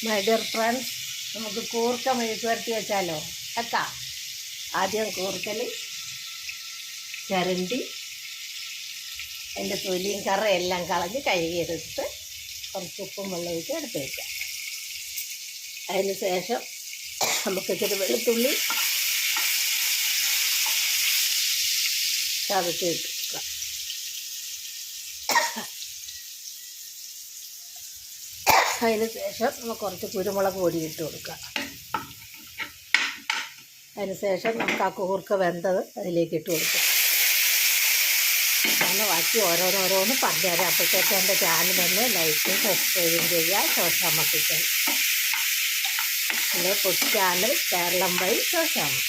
My dear friends, നമുക്ക് കൂർക്ക മെഴുക്ക് വരട്ടി വെച്ചാലോ? വെക്കാം. ആദ്യം കൂർക്കൽ ചിരണ്ടി അതിൻ്റെ തൊലിയും കറയെല്ലാം കളഞ്ഞ് കഴുകിയെടുത്ത് കുറച്ച് ഉപ്പും വെള്ളം ഒഴിച്ച് എടുത്ത് വയ്ക്കാം. അതിന് ശേഷം നമുക്ക് ഇച്ചിരി വെളുത്തുള്ളി ചതച്ച് ഇട്ടുക. അതിന് ശേഷം നമുക്ക് കുറച്ച് കുരുമുളക് പൊടി ഇട്ട് കൊടുക്കുക. അതിന് ശേഷം നമുക്ക് ആ കൂർക്ക വെന്തത് അതിലേക്ക് ഇട്ട് കൊടുക്കുക. അങ്ങനെ ബാക്കി ഓരോന്ന് പറഞ്ഞുതരാം. അപ്പോഴത്തേക്ക് എൻ്റെ ചാനലൊന്ന് ലൈക്കും സബ്സ്ക്രൈബും ചെയ്യുക. ശോശാമ്മ കിച്ചൺ എൻ്റെ food channel Keralam by Sosamma.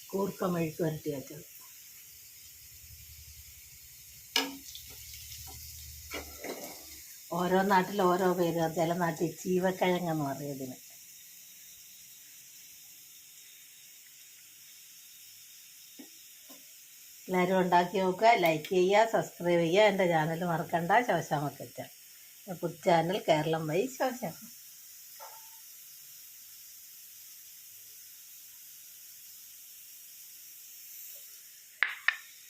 കൂർക്ക മെഴുക്ക് വരട്ടി വെച്ചത്. ഓരോ നാട്ടിൽ ഓരോ പേര്. ചില നാട്ടിൽ ചീവക്കിഴങ്ങെന്ന് പറയും ഇതിന്. എല്ലാവരും ഉണ്ടാക്കി നോക്കുക, ലൈക്ക് ചെയ്യുക, സബ്സ്ക്രൈബ് ചെയ്യുക. എൻ്റെ ചാനൽ മറക്കണ്ട, Shoshamma kitchen food channel Keralam by Shoshamma.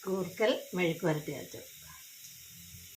കൂർക്കൽ മെഴുക്ക് വരട്ടി വെച്ചത്.